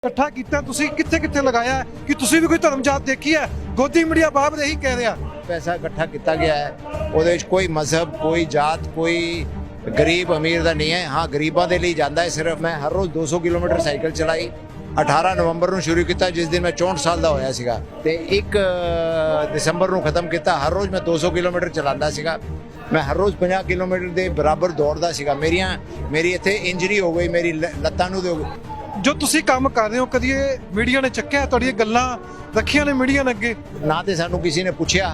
इकट्ठा किया किथे किथे लगाया कि तुसी भी कोई धर्म जात देखी है? गोदी मीडिया बाबर यही कह रहा पैसा इकट्ठा किया गया है वो कोई मजहब कोई जात कोई गरीब अमीर का नहीं है। हाँ गरीबों के लिए जाता है सिर्फ। मैं हर रोज़ 200 किलोमीटर साइकिल चलाई 18 नवंबर को शुरू किया जिस दिन मैं 64 साल का होया सीगा ते 1 दिसंबर को खत्म किया। हर रोज़ मैं 200 किलोमीटर चलाता सीगा। मैं हर रोज़ 50 किलोमीटर के बराबर दौड़ता सीगा। मेरी इत्थे इंजरी हो गई मेरी लत्तां नूं हो गई। जो तुसी काम कर रहे हो कदी मीडिया ने चक्या तुहाडियां गल्लां रखियां ने मीडिया ने अगे? ना तो सानू किसी ने पूछया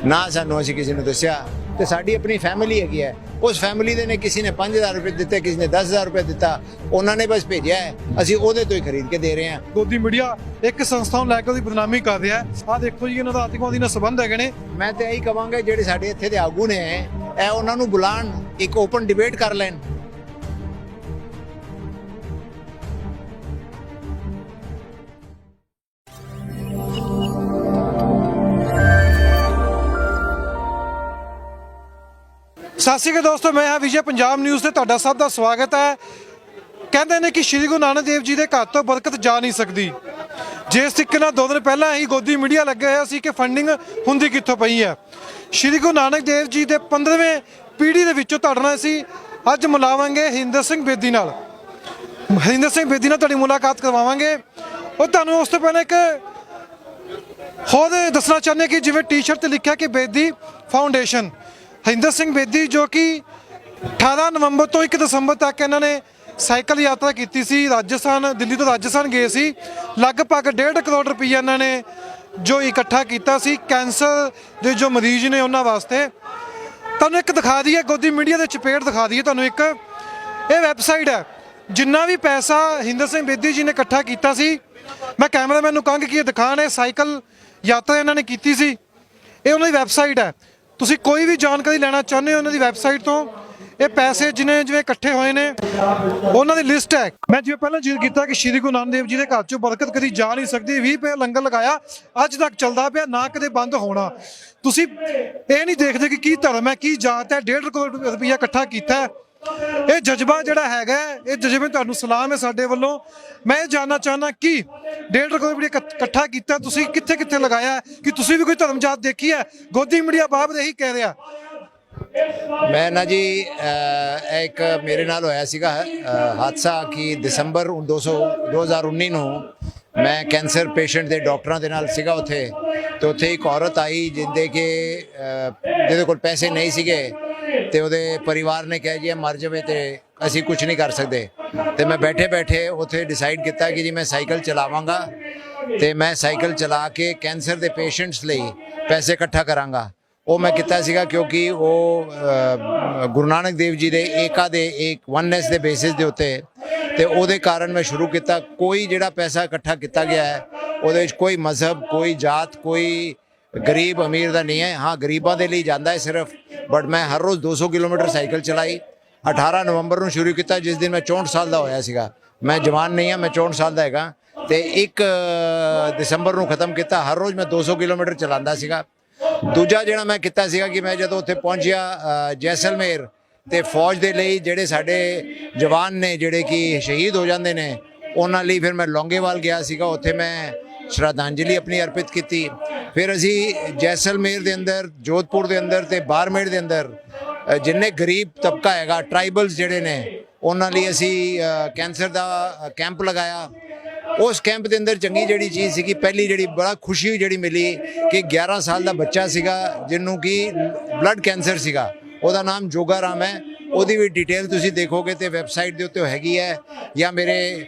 ना सानू असीं किसी ने दस्या। तो साडी अपनी फैमिली हैगी है उस फैमिली दे ने किसी ने 5000 रुपये दिते किसी ने 10,000 रुपये दिता उन्होंने बस भेजा है असीं ओहदे तो ही खरीद के दे रहे हैं। गोदी मीडिया एक संस्था नूं लैके ओहदी बदनामी कर रहा है। आ देखो जी इन्हां दा आतंकवादी नाल संबंध हैगे ने। मैं तो यही कहांगा जिहड़े साडे इत्थे दे आगू ने ਇਹ ਉਹਨਾਂ ਨੂੰ ਬੁਲਾਣ ਇੱਕ ਓਪਨ ਡਿਬੇਟ ਕਰ ਲੈਣ। ਸਤਿ ਸ਼੍ਰੀ ਅਕਾਲ ਦੋਸਤੋ, ਮੈਂ ਹਾਂ ਵਿਜੇ ਪੰਜਾਬ ਨਿਊਜ਼ ਤੇ ਤੁਹਾਡਾ ਸਭ ਦਾ ਸਵਾਗਤ ਹੈ। ਕਹਿੰਦੇ ਨੇ ਕਿ ਸ਼੍ਰੀ ਗੁਰੂ ਨਾਨਕ ਦੇਵ ਜੀ ਦੇ ਘਰ ਤੋਂ ਬਰਕਤ ਜਾ ਨਹੀਂ ਸਕਦੀ। ਜਿਸ ਤਰੀਕੇ ਨਾਲ 2 ਦਿਨ ਪਹਿਲਾਂ ਹੀ ਗੋਦੀ ਮੀਡੀਆ ਲੱਗੇ ਹੋਇਆ ਸੀ ਕਿ ਫੰਡਿੰਗ ਹੁੰਦੀ ਕਿੱਥੋਂ ਪਈ ਹੈ। ਸ਼੍ਰੀ ਗੁਰੂ ਨਾਨਕ ਦੇਵ ਜੀ ਦੇ 15ਵੇਂ ਪੀੜ੍ਹੀ ਦੇ ਵਿੱਚੋਂ ਤੁਹਾਡੇ ਨਾਲ ਅਸੀਂ ਅੱਜ ਮਿਲਾਵਾਂਗੇ ਹਰਿੰਦਰ ਸਿੰਘ ਬੇਦੀ ਨਾਲ। ਹਰਿੰਦਰ ਸਿੰਘ ਬੇਦੀ ਨਾਲ ਤੁਹਾਡੀ ਮੁਲਾਕਾਤ ਕਰਵਾਵਾਂਗੇ। ਉਹ ਤੁਹਾਨੂੰ ਉਸ ਤੋਂ ਪਹਿਲਾਂ ਇੱਕ ਹੋਰ ਦੱਸਣਾ ਚਾਹੁੰਦੇ ਕਿ ਜਿਵੇਂ ਟੀ-ਸ਼ਰਟ ਤੇ ਲਿਖਿਆ ਕਿ ਬੇਦੀ ਫਾਊਂਡੇਸ਼ਨ। ਹਰਿੰਦਰ ਸਿੰਘ ਬੇਦੀ ਜੋ ਕਿ 18 ਨਵੰਬਰ ਤੋਂ 1 ਦਸੰਬਰ ਤੱਕ ਇਹਨਾਂ ਨੇ ਸਾਈਕਲ ਯਾਤਰਾ ਕੀਤੀ ਸੀ। ਰਾਜਸਥਾਨ ਦਿੱਲੀ ਤੋਂ ਰਾਜਸਥਾਨ ਗਏ ਸੀ। ਲਗਭਗ 1.5 ਕਰੋੜ ਰੁਪਈਆ ਇਹਨਾਂ ਨੇ ਜੋ ਇਕੱਠਾ ਕੀਤਾ ਸੀ ਕੈਂਸਰ ਦੇ ਜੋ ਮਰੀਜ਼ ਨੇ ਉਹਨਾਂ ਵਾਸਤੇ। ਤੁਹਾਨੂੰ ਇੱਕ ਦਿਖਾ ਦਈਏ ਗੋਦੀ ਮੀਡੀਆ ਦੇ ਚਪੇਟ ਦਿਖਾ ਦਈਏ ਤੁਹਾਨੂੰ ਇੱਕ। ਇਹ ਵੈਬਸਾਈਟ ਹੈ ਜਿੰਨਾ ਵੀ ਪੈਸਾ ਹਰਿੰਦਰ ਸਿੰਘ ਬੇਦੀ ਜੀ ਨੇ ਇਕੱਠਾ ਕੀਤਾ ਸੀ। ਮੈਂ ਕੈਮਰਾਮੈਨ ਨੂੰ ਕਹਾਂਗਾ ਕਿ ਇਹ ਦਿਖਾਣ। ਇਹ ਸਾਈਕਲ ਯਾਤਰਾ ਇਹਨਾਂ ਨੇ ਕੀਤੀ ਸੀ। ਇਹ ਉਹਨਾਂ ਦੀ ਵੈਬਸਾਈਟ ਹੈ। ਤੁਸੀਂ ਕੋਈ ਵੀ ਜਾਣਕਾਰੀ ਲੈਣਾ ਚਾਹੁੰਦੇ ਹੋ ਉਹਨਾਂ ਦੀ ਵੈਬਸਾਈਟ ਤੋਂ। ਇਹ ਪੈਸੇ ਜਿਵੇਂ ਇਕੱਠੇ ਹੋਏ ਨੇ ਉਹਨਾਂ ਦੀ ਲਿਸਟ ਹੈ। ਮੈਂ ਜਿਵੇਂ ਪਹਿਲਾਂ ਜ਼ਿਕਰ ਕੀਤਾ ਕਿ ਸ਼੍ਰੀ ਗੁਰੂ ਨਾਨਕ ਦੇਵ ਜੀ ਦੇ ਘਰ ਚੋਂ ਬਰਕਤ ਕਦੀ ਜਾ ਨਹੀਂ ਸਕਦੀ। 20 ਰੁਪਏ ਲੰਗਰ ਲਗਾਇਆ ਅੱਜ ਤੱਕ ਚੱਲਦਾ ਪਿਆ ਨਾ ਕਦੇ ਬੰਦ ਹੋਣਾ। ਤੁਸੀਂ ਇਹ ਨਹੀਂ ਦੇਖਦੇ ਕਿ ਕੀ ਧਰਮ ਹੈ ਕੀ ਜਾਤ ਹੈ। 1.5 ਕਰੋੜ ਰੁਪਈਆ ਇਕੱਠਾ ਕੀਤਾ ਹੈ। ਇਹ ਜਜ਼ਬਾ ਜਿਹੜਾ ਹੈਗਾ ਇਹ ਜਜ਼ਬੇ ਤੁਹਾਨੂੰ ਸਲਾਮ ਹੈ ਸਾਡੇ ਵੱਲੋਂ। ਮੈਂ ਇਹ ਜਾਣਨਾ ਚਾਹੁੰਦਾ ਕਿ 1.5 ਕਰੋੜ ਰੁਪਈਆ ਇਕੱਠਾ ਕੀਤਾ ਤੁਸੀਂ ਕਿੱਥੇ ਕਿੱਥੇ ਲਗਾਇਆ ਕਿ ਤੁਸੀਂ ਵੀ ਕੋਈ ਧਰਮ ਜਾਤ ਦੇਖੀ ਹੈ? ਗੋਦੀ ਮੀਡੀਆ ਬਾਬਰ ਇਹੀ ਕਹਿ ਰਿਹਾ। मैं ना जी एक मेरे नाल होया सीगा हादसा कि दिसंबर 2019 ਨੂੰ मैं कैंसर पेशेंट ਦੇ ਡਾਕਟਰਾਂ ਦੇ ਨਾਲ ਸੀਗਾ ਉੱਥੇ। ਤੇ ਉੱਥੇ ਇੱਕ ਔਰਤ ਆਈ ਜਿਹਦੇ ਕੋਲ ਪੈਸੇ ਨਹੀਂ ਸੀਗੇ ਤੇ ਉਹਦੇ ਪਰਿਵਾਰ ਨੇ ਕਿਹਾ ਜੀ ਇਹ ਮਰ ਜਾਵੇ ਤੇ ਅਸੀਂ ਕੁਝ ਨਹੀਂ ਕਰ ਸਕਦੇ। ਤੇ ਮੈਂ ਬੈਠੇ ਉੱਥੇ ਡਿਸਾਈਡ ਕੀਤਾ ਕਿ ਜੀ ਮੈਂ ਸਾਈਕਲ ਚਲਾਵਾਂਗਾ ਤੇ ਮੈਂ ਸਾਈਕਲ ਚਲਾ ਕੇ ਕੈਂਸਰ ਦੇ ਪੇਸ਼ੈਂਟਸ ਲਈ ਪੈਸੇ ਇਕੱਠਾ ਕਰਾਂਗਾ। ਉਹ ਮੈਂ ਕੀਤਾ ਸੀਗਾ ਕਿਉਂਕਿ ਉਹ ਗੁਰੂ ਨਾਨਕ ਦੇਵ ਜੀ ਦੇ ਏਕਾ ਦੇ ਇੱਕ ਵਨਨੈਸ ਦੇ ਬੇਸਿਸ ਦੇ ਉੱਤੇ ਤੇ ਉਹਦੇ ਕਾਰਨ ਮੈਂ ਸ਼ੁਰੂ ਕੀਤਾ। ਕੋਈ ਜਿਹੜਾ ਪੈਸਾ ਇਕੱਠਾ ਕੀਤਾ ਗਿਆ ਹੈ ਉਹਦੇ ਵਿੱਚ ਕੋਈ ਮਜ਼ਹਬ ਕੋਈ ਜਾਤ ਕੋਈ ਗਰੀਬ ਅਮੀਰ ਦਾ ਨਹੀਂ ਹੈ। हाँ ਗਰੀਬਾਂ ਦੇ ਲਈ ਜਾਂਦਾ ਹੈ ਸਿਰਫ। ਬਟ ਮੈਂ ਹਰ ਰੋਜ਼ 200 ਕਿਲੋਮੀਟਰ ਸਾਈਕਲ ਚਲਾਈ 18 ਨਵੰਬਰ ਨੂੰ ਸ਼ੁਰੂ ਕੀਤਾ ਜਿਸ ਦਿਨ ਮੈਂ 64 ਸਾਲ ਦਾ ਹੋਇਆ ਸੀਗਾ। ਮੈਂ ਜਵਾਨ ਨਹੀਂ ਹਾਂ, ਮੈਂ 64 ਸਾਲ ਦਾ ਹੈਗਾ। ਤੇ 1 ਦਸੰਬਰ ਨੂੰ ਖਤਮ ਕੀਤਾ। ਹਰ ਰੋਜ਼ ਮੈਂ 200 ਕਿਲੋਮੀਟਰ ਚਲਾਉਂਦਾ ਸੀਗਾ। ਦੂਜਾ ਜਿਹੜਾ ਮੈਂ ਕੀਤਾ ਸੀਗਾ ਕਿ ਮੈਂ ਜਦੋਂ ਉੱਥੇ ਪਹੁੰਚਿਆ ਜੈਸਲਮੇਰ ਤੇ ਫੌਜ ਦੇ ਲਈ ਜਿਹੜੇ ਸਾਡੇ ਜਵਾਨ ਨੇ ਜਿਹੜੇ ਕਿ ਸ਼ਹੀਦ ਹੋ ਜਾਂਦੇ ਨੇ ਉਹਨਾਂ ਲਈ ਫਿਰ ਮੈਂ ਲੌਂਗੇਵਾਲ ਗਿਆ ਸੀਗਾ। ਉੱਥੇ ਮੈਂ ਸ਼ਰਧਾਂਜਲੀ ਆਪਣੀ ਅਰਪਿਤ ਕੀਤੀ। ਫਿਰ ਅਸੀਂ ਜੈਸਲਮੇਰ ਦੇ ਅੰਦਰ ਜੋਧਪੁਰ ਦੇ ਅੰਦਰ ਤੇ ਬਾਰਮੇਰ ਦੇ ਅੰਦਰ ਜਿੰਨੇ ਗਰੀਬ ਤਬਕਾ ਹੈਗਾ ਟਰਾਈਬਲਸ ਜਿਹੜੇ ਨੇ ਉਹਨਾਂ ਲਈ ਅਸੀਂ ਕੈਂਸਰ ਦਾ ਕੈਂਪ ਲਗਾਇਆ। उस कैंप के अंदर चंगी जी चीज़ सी पहली जी बड़ा खुशी जी मिली कि 11 साल का बच्चा सीगा जिन्हों की ब्लड कैंसर सीगा। ਉਹਦਾ ਨਾਮ ਜੋਗਾ ਰਾਮ ਹੈ। ਉਹਦੀ ਵੀ ਡਿਟੇਲ ਤੁਸੀਂ ਦੇਖੋਗੇ ਤੇ ਵੈਬਸਾਈਟ ਦੇ ਉੱਤੇ ਹੈਗੀ ਹੈ ਜਾਂ ਮੇਰੇ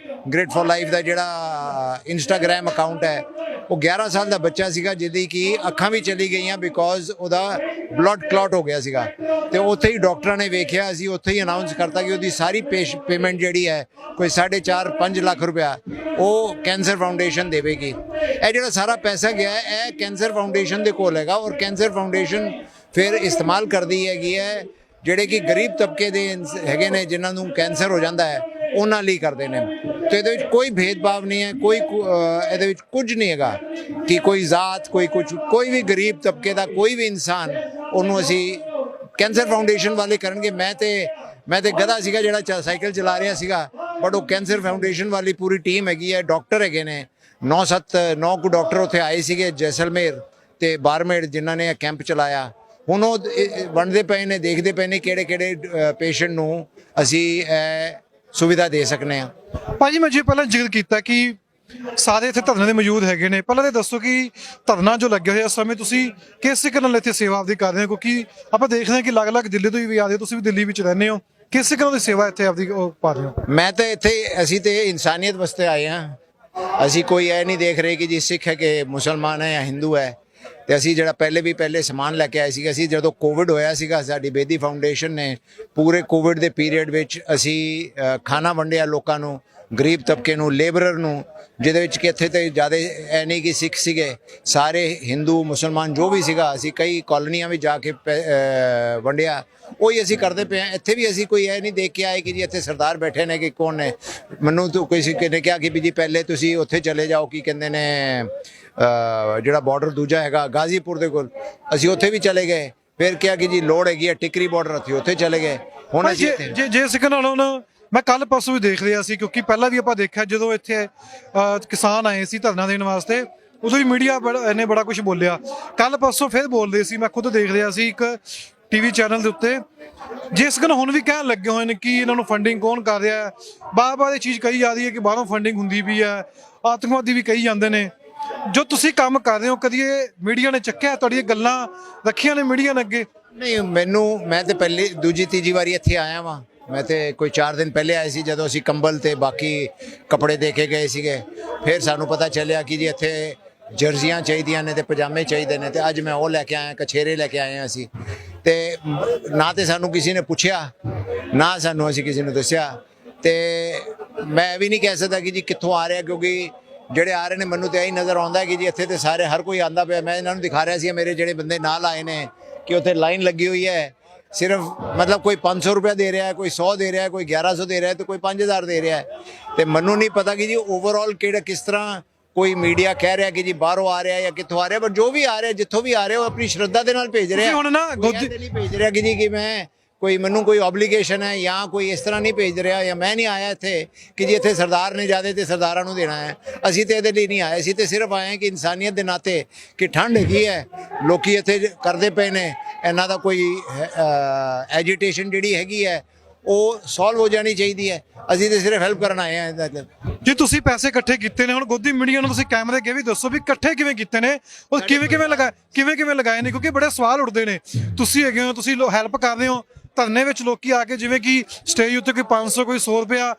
ਗ੍ਰੇਟ ਫॉर ਲਾਈਫ ਦਾ ਜਿਹੜਾ ਇੰਸਟਾਗ੍ਰਾਮ ਅਕਾਊਂਟ ਹੈ। ਉਹ 11 ਸਾਲ ਦਾ ਬੱਚਾ ਸੀਗਾ ਜਿਹਦੀ ਕਿ ਅੱਖਾਂ ਵੀ ਚਲੀ ਗਈਆਂ ਬਿਕੋਜ਼ ਉਹਦਾ ਬਲੱਡ ਕਲੌਟ ਹੋ ਗਿਆ ਸੀਗਾ। ਤੇ ਉੱਥੇ ਹੀ ਡਾਕਟਰਾਂ ਨੇ ਵੇਖਿਆ ਅਸੀਂ ਉੱਥੇ ਹੀ ਅਨਾਉਂਸ ਕਰਤਾ ਕਿ ਉਹਦੀ ਸਾਰੀ ਪੇਮੈਂਟ ਜਿਹੜੀ ਹੈ ਕੋਈ 4.5-5 ਲੱਖ ਰੁਪਇਆ ਉਹ ਕੈਂਸਰ ਫਾਊਂਡੇਸ਼ਨ ਦੇਵੇਗੀ। ਇਹ ਜਿਹੜਾ ਸਾਰਾ ਪੈਸਾ ਗਿਆ ਹੈ ਇਹ ਕੈਂਸਰ ਫਾਊਂਡੇਸ਼ਨ ਦੇ ਕੋਲ ਹੈਗਾ ਔਰ ਕੈਂਸਰ ਫਾਊਂਡੇਸ਼ਨ ਫਿਰ ਇਸਤੇਮਾਲ ਕਰਦੀ ਹੈਗੀ ਹੈ ਜਿਹੜੇ ਕਿ ਗਰੀਬ ਤਬਕੇ ਦੇ ਹੈਗੇ ਨੇ ਜਿਨ੍ਹਾਂ ਨੂੰ ਕੈਂਸਰ ਹੋ ਜਾਂਦਾ ਹੈ ਉਹਨਾਂ ਲਈ ਕਰਦੇ ਨੇ। ਤੇ ਇਹਦੇ ਵਿੱਚ ਕੋਈ ਭੇਦਭਾਵ ਨਹੀਂ ਹੈ, ਕੋਈ ਇਹਦੇ ਵਿੱਚ ਕੁਝ ਨਹੀਂ ਹੈਗਾ ਕਿ ਕੋਈ ਜ਼ਾਤ ਕੋਈ ਕੁਝ। ਕੋਈ ਵੀ ਗਰੀਬ ਤਬਕੇ ਦਾ ਕੋਈ ਵੀ ਇਨਸਾਨ ਉਹਨੂੰ ਅਸੀਂ ਕੈਂਸਰ ਫਾਊਂਡੇਸ਼ਨ ਵਾਲੇ ਕਰਨਗੇ। ਮੈਂ ਤੇ ਮੈਂ ਤੇ ਗਧਾ ਸੀਗਾ ਜਿਹੜਾ ਸਾਈਕਲ ਚਲਾ ਰਿਹਾ ਸੀਗਾ, ਬਟ ਉਹ ਕੈਂਸਰ ਫਾਊਂਡੇਸ਼ਨ ਵਾਲੀ ਪੂਰੀ ਟੀਮ ਹੈਗੀ ਹੈ, ਡਾਕਟਰ ਹੈਗੇ ਨੇ 9 ਕੁ ਡਾਕਟਰ ਉੱਥੇ ਆਏ ਸੀਗੇ ਜੈਸਲਮੇਰ ਤੇ ਬਾਰਮੇੜ, ਜਿਨ੍ਹਾਂ ਨੇ ਇਹ ਕੈਂਪ ਚਲਾਇਆ। ਹੁਣ ਉਹ ਵੰਡਦੇ ਪਏ ਨੇ, ਦੇਖਦੇ ਪਏ ਨੇ ਕਿਹੜੇ ਪੇਸ਼ੈਂਟ ਨੂੰ ਅਸੀਂ ਸੁਵਿਧਾ ਦੇ ਸਕਨੇ ਆ। ਭਾਜੀ ਮੈਂ ਜੀ ਪਹਿਲਾਂ ਜ਼ਿਕਰ ਕੀਤਾ ਕਿ ਸਾਰੇ ਇੱਥੇ ਧਰਨੇ ਦੇ ਮੌਜੂਦ ਹੈਗੇ ਨੇ, ਪਹਿਲਾਂ ਇਹ ਦੱਸੋ ਕਿ ਧਰਨਾ ਜੋ ਲੱਗਿਆ ਹੋਇਆ ਇਸ ਸਮੇਂ ਤੁਸੀਂ ਕਿਸ ਤਰੀਕੇ ਨਾਲ ਇੱਥੇ ਸੇਵਾ ਆਪਦੀ ਕਰ ਰਹੇ ਹੋ? ਕਿਉਂਕਿ ਆਪਾਂ ਦੇਖਦੇ ਹਾਂ ਕਿ ਅਲੱਗ-ਅਲੱਗ ਦਿੱਲੀ ਤੋਂ ਵੀ ਆਦੇ ਹੋ, ਤੁਸੀਂ ਵੀ ਦਿੱਲੀ ਵਿੱਚ ਰਹਿੰਦੇ ਹੋ, ਕਿਸ ਤਰੀਕੇ ਨਾਲ ਸੇਵਾ ਇੱਥੇ ਆਪਦੀ ਪਾ ਰਹੇ ਹੋ? ਮੈਂ ਤਾਂ ਇੱਥੇ ਅਸੀਂ ਤੇ ਇਨਸਾਨੀਅਤ ਵਾਸਤੇ ਆਏ ਹਾਂ। ਅਸੀਂ ਕੋਈ ਇਹ ਨਹੀਂ ਦੇਖ ਰਹੇ ਕਿ ਜੀ ਸਿੱਖ ਹੈ ਕਿ ਮੁਸਲਮਾਨ ਹੈ ਜਾਂ ਹਿੰਦੂ ਹੈ। ਤੇ ਅਸੀਂ ਜਿਹੜਾ ਪਹਿਲੇ ਸਮਾਨ ਲੈ ਕੇ ਆਏ ਸੀਗੇ, ਅਸੀਂ ਜਦੋਂ ਕੋਵਿਡ ਹੋਇਆ ਸੀਗਾ, ਸਾਡੀ ਬੇਦੀ ਫਾਊਂਡੇਸ਼ਨ ਨੇ ਪੂਰੇ ਕੋਵਿਡ ਦੇ ਪੀਰੀਅਡ ਵਿੱਚ ਅਸੀਂ ਖਾਣਾ ਵੰਡਿਆ ਲੋਕਾਂ ਨੂੰ, ਗਰੀਬ ਤਬਕੇ ਨੂੰ, ਲੇਬਰਰ ਨੂੰ, ਜਿਹਦੇ ਵਿੱਚ ਕਿ ਇੱਥੇ ਤੇ ਜ਼ਿਆਦਾ ਇਹ ਨਹੀਂ ਕਿ ਸਿੱਖ ਸੀਗੇ, ਸਾਰੇ ਹਿੰਦੂ ਮੁਸਲਮਾਨ ਜੋ ਵੀ ਸੀਗਾ, ਅਸੀਂ ਕਈ ਕਾਲੋਨੀਆਂ ਵਿੱਚ ਜਾ ਕੇ ਵੰਡਿਆ। ਉਹੀ ਅਸੀਂ ਕਰਦੇ ਪਏ ਹਾਂ। ਇੱਥੇ ਵੀ ਅਸੀਂ ਕੋਈ ਇਹ ਨਹੀਂ ਦੇਖ ਕੇ ਆਏ ਕਿ ਜੀ ਇੱਥੇ ਸਰਦਾਰ ਬੈਠੇ ਨੇ ਕਿ ਕੌਣ ਨੇ। ਮੈਨੂੰ ਤਾਂ ਕਿਸੇ ਨੇ ਕਿਹਾ ਕਿ ਵੀ ਜੀ ਪਹਿਲੇ ਤੁਸੀਂ ਉੱਥੇ ਚਲੇ ਜਾਓ, ਕੀ ਕਹਿੰਦੇ ਨੇ ਜਿਹੜਾ ਬਾਰਡਰ ਦੂਜਾ ਹੈਗਾ ਗਾਜ਼ੀਪੁਰ ਦੇ ਕੋਲ, ਅਸੀਂ ਉੱਥੇ ਵੀ ਚਲੇ ਗਏ। ਫਿਰ ਕਿਹਾ ਕਿ ਜੀ ਲੋੜ ਹੈਗੀ ਹੈ ਟਿਕਰੀ ਬਾਰਡਰ, ਅਸੀਂ ਉੱਥੇ ਚਲੇ ਗਏ। ਹੁਣ ਅਸੀਂ ਜੇ ਸਿੱਖ ਨਾਲ ਹੁਣ ਮੈਂ ਕੱਲ ਪਰਸੋਂ ਵੀ ਦੇਖ ਰਿਹਾ ਸੀ, ਕਿਉਂਕਿ ਪਹਿਲਾਂ ਵੀ ਆਪਾਂ ਦੇਖਿਆ ਜਦੋਂ ਇੱਥੇ ਕਿਸਾਨ ਆਏ ਸੀ ਧਰਨਾ ਦੇਣ ਵਾਸਤੇ, ਉਦੋਂ ਵੀ ਮੀਡੀਆ ਇਹਨੇ ਬੜਾ ਕੁਝ ਬੋਲਿਆ। ਕੱਲ ਪਰਸੋਂ ਫਿਰ ਬੋਲਦੇ ਸੀ, ਮੈਂ ਖੁਦ ਦੇਖ ਰਿਹਾ ਸੀ ਇੱਕ ਟੀਵੀ ਚੈਨਲ ਦੇ ਉੱਤੇ, ਜਿਸ ਗੱਲ ਹੁਣ ਵੀ ਕਹਿਣ ਲੱਗੇ ਹੋਏ ਨੇ ਕਿ ਇਹਨਾਂ ਨੂੰ ਫੰਡਿੰਗ ਕੌਣ ਕਰ ਰਿਹਾ ਹੈ। ਬਾਰ-ਬਾਰ ਇਹ ਚੀਜ਼ ਕਹੀ ਜਾ ਰਹੀ ਹੈ ਕਿ ਬਾਹਰੋਂ ਫੰਡਿੰਗ ਹੁੰਦੀ ਵੀ ਹੈ, ਆਤੰਕਵਾਦੀ ਵੀ ਕਹੀ ਜਾਂਦੇ ਨੇ। ਜੋ ਤੁਸੀਂ ਕੰਮ ਕਰ ਰਹੇ ਹੋ, ਕਦੀ ਇਹ ਮੀਡੀਆ ਨੇ ਚੱਕਿਆ, ਤੁਹਾਡੀਆਂ ਗੱਲਾਂ ਰੱਖੀਆਂ ਨੇ ਮੀਡੀਆ ਨੇ ਅੱਗੇ? ਨਹੀਂ, ਮੈਂ ਤੇ ਪਹਿਲੀ ਦੂਜੀ ਤੀਜੀ ਵਾਰੀ ਇੱਥੇ ਆਇਆ ਵਾਂ। ਮੈਂ ਤੇ ਕੋਈ 4 ਦਿਨ ਪਹਿਲੇ ਆਏ ਸੀ, ਜਦੋਂ ਅਸੀਂ ਕੰਬਲ ਤੇ ਬਾਕੀ ਕੱਪੜੇ ਦੇ ਕੇ ਗਏ ਸੀਗੇ। ਫਿਰ ਸਾਨੂੰ ਪਤਾ ਚੱਲਿਆ ਕਿ ਜੀ ਇੱਥੇ ਜਰਸੀਆਂ ਚਾਹੀਦੀਆਂ ਨੇ ਤੇ ਪਜਾਮੇ ਚਾਹੀਦੇ ਨੇ, ਤੇ ਅੱਜ ਮੈਂ ਉਹ ਲੈ ਕੇ ਆਇਆ, ਕਛੇਰੇ ਲੈ ਕੇ ਆਏ ਹਾਂ ਅਸੀਂ। ਤੇ ਨਾ ਤੇ ਸਾਨੂੰ ਕਿਸੇ ਨੇ ਪੁੱਛਿਆ, ਨਾ ਸਾਨੂੰ ਅਸੀਂ ਕਿਸੇ ਨੂੰ ਦੱਸਿਆ। ਤੇ ਮੈਂ ਵੀ ਨਹੀਂ ਕਹਿ ਸਕਦਾ ਕਿ ਜੀ ਕਿੱਥੋਂ ਆ ਰਿਹਾ, ਕਿਉਂਕਿ ਜਿਹੜੇ ਆ ਰਹੇ ਨੇ ਮੈਨੂੰ ਤੇ ਇਹੀ ਨਜ਼ਰ ਆਉਂਦਾ ਕਿ ਜੀ ਇੱਥੇ ਤੇ ਸਾਰੇ ਹਰ ਕੋਈ ਆਂਦਾ ਪਿਆ। ਮੈਂ ਇਹਨਾਂ ਨੂੰ ਦਿਖਾ ਰਿਹਾ ਸੀ, ਮੇਰੇ ਜਿਹੜੇ ਬੰਦੇ ਨਾਲ ਆਏ ਨੇ, ਕਿ ਉੱਥੇ ਲਾਈਨ ਲੱਗੀ ਹੋਈ ਹੈ। ਸਿਰਫ ਮਤਲਬ ਕੋਈ 500 ਰੁਪਇਆ ਦੇ ਰਿਹਾ ਹੈ, ਕੋਈ 100 ਦੇ ਰਿਹਾ ਹੈ, ਕੋਈ 1100 ਦੇ ਰਿਹਾ ਹੈ, ਤੇ ਕੋਈ 5000 ਦੇ ਰਿਹਾ ਹੈ। ਤੇ ਮੈਨੂੰ ਨਹੀਂ ਪਤਾ ਕਿ ਜੀ ਓਵਰਆਲ ਕਿਸ ਤਰ੍ਹਾਂ ਕੋਈ ਮੀਡੀਆ ਕਹਿ ਰਿਹਾ ਕਿ ਜੀ ਬਾਹਰੋਂ ਆ ਰਿਹਾ ਜਾਂ ਕਿੱਥੋਂ ਆ ਰਿਹਾ, ਪਰ ਜੋ ਵੀ ਆ ਰਿਹਾ, ਜਿੱਥੋਂ ਵੀ ਆ ਰਿਹਾ, ਉਹ ਆਪਣੀ ਸ਼ਰਧਾ ਦੇ ਨਾਲ ਭੇਜ ਰਿਹਾ। ਹੁਣ ਨਾ ਨਹੀਂ ਭੇਜ ਰਿਹਾ ਕਿ ਜੀ ਕਿ ਮੈਂ ਕੋਈ ਮੈਨੂੰ ਕੋਈ ਆਬਲੀਗੇਸ਼ਨ ਹੈ ਜਾਂ ਕੋਈ ਇਸ ਤਰ੍ਹਾਂ ਨਹੀਂ ਭੇਜ ਰਿਹਾ, ਜਾਂ ਮੈਂ ਨਹੀਂ ਆਇਆ ਇੱਥੇ ਕਿ ਜੀ ਇੱਥੇ ਸਰਦਾਰ ਨੇ ਜ਼ਿਆਦਾ ਤੇ ਸਰਦਾਰਾਂ ਨੂੰ ਦੇਣਾ ਹੈ। ਅਸੀਂ ਤੇ ਇਹਦੇ ਲਈ ਨਹੀਂ ਆਏ, ਅਸੀਂ ਤੇ ਸਿਰਫ ਆਏ ਹਾਂ ਕਿ ਇਨਸਾਨੀਅਤ ਦੇ ਨਾਤੇ ਕਿ ਠੰਡ ਹੈਗੀ ਹੈ, ਲੋਕੀ ਇੱਥੇ ਕਰਦੇ ਪਏ ਨੇ, ਇਹਨਾਂ ਦਾ ਕੋਈ ਐਜੀਟੇਸ਼ਨ ਜਿਹੜੀ ਹੈਗੀ ਹੈ ਉਹ ਸੋਲਵ ਹੋ ਜਾਣੀ ਚਾਹੀਦੀ ਹੈ। ਅਸੀਂ ਤੇ ਸਿਰਫ ਹੈਲਪ ਕਰਨ ਆਏ ਹਾਂ। ਜੀ ਤੁਸੀਂ ਪੈਸੇ ਇਕੱਠੇ ਕੀਤੇ ਨੇ, ਹੁਣ ਗੋਦੀ ਮੀਡੀਆ ਨੂੰ ਤੁਸੀਂ ਕੈਮਰੇ ਅੱਗੇ ਵੀ ਦੱਸੋ ਵੀ ਇਕੱਠੇ ਕਿਵੇਂ ਕੀਤੇ ਨੇ, ਉਹ ਕਿਵੇਂ ਲਗਾਏ ਨੇ, ਕਿਉਂਕਿ ਬੜੇ ਸਵਾਲ ਉੱਠਦੇ ਨੇ। ਤੁਸੀਂ ਹੈਗੇ ਹੋ, ਤੁਸੀਂ ਹੈਲਪ ਕਰ ਰਹੇ ਹੋ, ਧਰਨੇ ਵਿੱਚ ਲੋਕੀ ਆ ਕੇ ਜਿਵੇਂ ਕਿ ਸਟੇਜ ਉੱਤੇ ਕੋਈ 500 ਕੋਈ 100 ਰੁਪਇਆ,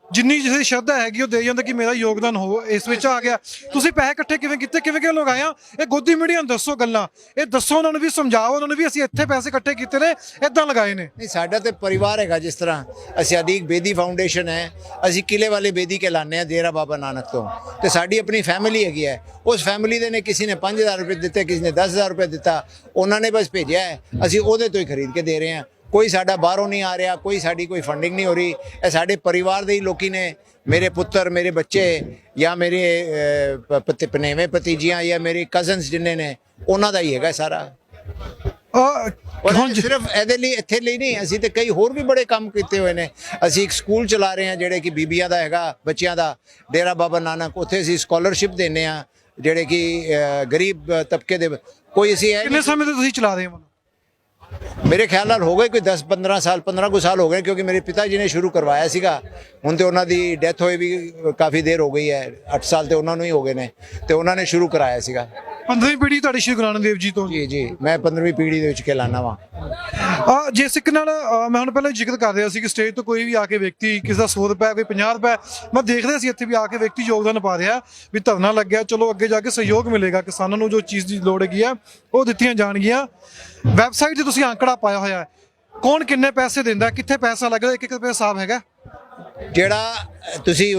ਜਿੰਨੀ ਜਿਹਦੀ ਸ਼ਰਧਾ ਹੈਗੀ ਉਹ ਦੇ ਜਾਂਦਾ ਕਿ ਮੇਰਾ ਯੋਗਦਾਨ ਹੋ ਇਸ ਵਿੱਚ ਆ ਗਿਆ। ਤੁਸੀਂ ਪੈਸੇ ਇਕੱਠੇ ਕਿਵੇਂ ਕੀਤੇ, ਕਿਵੇਂ ਲਗਾਇਆ? ਇਹ ਗੋਦੀ ਮੀਡੀਆ ਨੂੰ ਦੱਸੋ ਗੱਲਾਂ, ਇਹ ਦੱਸੋ, ਉਹਨਾਂ ਨੂੰ ਵੀ ਸਮਝਾਓ, ਉਹਨਾਂ ਨੂੰ ਵੀ ਅਸੀਂ ਇੱਥੇ ਪੈਸੇ ਇਕੱਠੇ ਕੀਤੇ ਨੇ, ਇਦਾਂ ਲਗਾਏ ਨੇ। ਨਹੀਂ, ਸਾਡਾ ਤੇ ਪਰਿਵਾਰ ਹੈਗਾ। ਜਿਸ ਤਰ੍ਹਾਂ ਅਸੀਂ ਅਦੀਕ ਬੇਦੀ ਫਾਊਂਡੇਸ਼ਨ ਹੈ, ਅਸੀਂ ਕਿਲੇ ਵਾਲੇ ਬੇਦੀ ਕੇ ਲਾਉਂਦੇ ਹਾਂ ਡੇਰਾ ਬਾਬਾ ਨਾਨਕ ਤੋਂ, ਤੇ ਸਾਡੀ ਆਪਣੀ ਫੈਮਿਲੀ ਹੈਗੀ ਹੈ। ਉਸ ਫੈਮਿਲੀ ਦੇ ਨੇ ਕਿਸੇ ਨੇ 5000 ਰੁਪਏ ਦਿੱਤੇ, ਕਿਸੇ ਨੇ 10000 ਰੁਪਏ ਦਿੱਤਾ, ਉਹਨਾਂ ਨੇ ਬਸ ਭੇਜਿਆ ਹੈ, ਅਸੀਂ ਉਹਦੇ ਤੋਂ ਹੀ ਖਰੀਦ ਕੇ ਦੇ ਰਹੇ ਹਾਂ। ਕੋਈ ਸਾਡਾ ਬਾਹਰੋਂ ਨਹੀਂ ਆ ਰਿਹਾ, ਕੋਈ ਸਾਡੀ ਕੋਈ ਫੰਡਿੰਗ ਨਹੀਂ ਹੋ ਰਹੀ। ਇਹ ਸਾਡੇ ਪਰਿਵਾਰ ਦੇ ਹੀ ਲੋਕੀ ਨੇ, ਮੇਰੇ ਪੁੱਤਰ, ਮੇਰੇ ਬੱਚੇ, ਜਾਂ ਮੇਰੇ ਭਣੇਵੇਂ ਭਤੀਜੀਆਂ, ਜਾਂ ਮੇਰੇ ਕਜ਼ਨਸ ਜਿੰਨੇ ਨੇ, ਉਹਨਾਂ ਦਾ ਹੀ ਹੈਗਾ ਸਾਰਾ। ਹੁਣ ਸਿਰਫ ਇਹਦੇ ਲਈ ਇੱਥੇ ਲਈ ਨਹੀਂ, ਅਸੀਂ ਤੇ ਕਈ ਹੋਰ ਵੀ ਬੜੇ ਕੰਮ ਕੀਤੇ ਹੋਏ ਨੇ। ਅਸੀਂ ਇੱਕ ਸਕੂਲ ਚਲਾ ਰਹੇ ਹਾਂ ਜਿਹੜੇ ਕਿ ਬੀਬੀਆਂ ਦਾ ਹੈਗਾ, ਬੱਚਿਆਂ ਦਾ, ਡੇਰਾ ਬਾਬਾ ਨਾਨਕ। ਉੱਥੇ ਅਸੀਂ ਸਕਾਲਰਸ਼ਿਪ ਦਿੰਦੇ ਹਾਂ ਜਿਹੜੇ ਕਿ ਗਰੀਬ ਤਬਕੇ ਦੇ। ਕੋਈ ਅਸੀਂ ਕਿੰਨੇ ਸਮੇਂ ਤੋਂ ਤੁਸੀਂ ਚਲਾ ਰਹੇ ਹੋ? ਮੇਰੇ ਖਿਆਲ ਨਾਲ ਹੋ ਗਏ ਕੋਈ 10-15 ਸਾਲ, 15 ਕੁ ਸਾਲ ਹੋ ਗਏ, ਕਿਉਂਕਿ ਮੇਰੇ ਪਿਤਾ ਜੀ ਨੇ ਸ਼ੁਰੂ ਕਰਵਾਇਆ ਸੀਗਾ। ਹੁਣ ਤੇ ਉਹਨਾਂ ਦੀ ਡੈਥ ਹੋਏ ਵੀ ਕਾਫੀ ਦੇਰ ਹੋ ਗਈ ਹੈ, 8 ਸਾਲ ਤੇ ਉਹਨਾਂ ਨੂੰ ਹੀ ਹੋ ਗਏ ਨੇ, ਤੇ ਉਹਨਾਂ ਨੇ ਸ਼ੁਰੂ ਕਰਾਇਆ ਸੀਗਾ। 15ਵੀਂ ਪੀੜ੍ਹੀ ਤੁਹਾਡੀ ਸ਼੍ਰੀ ਗੁਰੂ ਨਾਨਕ ਦੇਵ ਜੀ ਤੋਂ? ਜੀ, ਮੈਂ 15ਵੀਂ ਪੀੜ੍ਹੀ ਦੇ ਵਿੱਚ ਕਹਿਲਾਨਾ ਵਾਂ। ਜੇ ਸਿੱਖ ਨਾਲ ਮੈਂ ਹੁਣ ਪਹਿਲਾਂ ਜ਼ਿਕਰ ਕਰ ਰਿਹਾ ਸੀ ਕਿ ਸਟੇਜ ਤੋਂ ਕੋਈ ਵੀ ਆ ਕੇ ਵਿਅਕਤੀ, ਕਿਸੇ ਦਾ 100 ਰੁਪਏ, ਕੋਈ 50 ਰੁਪਏ, ਮੈਂ ਦੇਖ ਰਿਹਾ ਸੀ ਇੱਥੇ ਵੀ ਆ ਕੇ ਵਿਅਕਤੀ ਯੋਗਦਾਨ ਪਾ ਰਿਹਾ ਵੀ ਧਰਨਾ ਲੱਗਿਆ, ਚਲੋ ਅੱਗੇ ਜਾ ਕੇ ਸਹਿਯੋਗ ਮਿਲੇਗਾ, ਕਿਸਾਨਾਂ ਨੂੰ ਜੋ ਚੀਜ਼ ਦੀ ਲੋੜ ਹੈਗੀ ਆ ਉਹ ਦਿੱਤੀਆਂ ਜਾਣਗੀਆਂ। ਵੈਬਸਾਈਟ 'ਤੇ ਤੁਸੀਂ ਅੰਕੜਾ ਪਾਇਆ ਹੋਇਆ ਹੈ, ਕੌਣ ਕਿੰਨੇ ਪੈਸੇ ਦਿੰਦਾ, ਕਿੱਥੇ ਪੈਸਾ ਲੱਗਦਾ, 1-1 ਰੁਪਏ ਹਿਸਾਬ ਹੈਗਾ? ਜਿਹੜਾ ਤੁਸੀਂ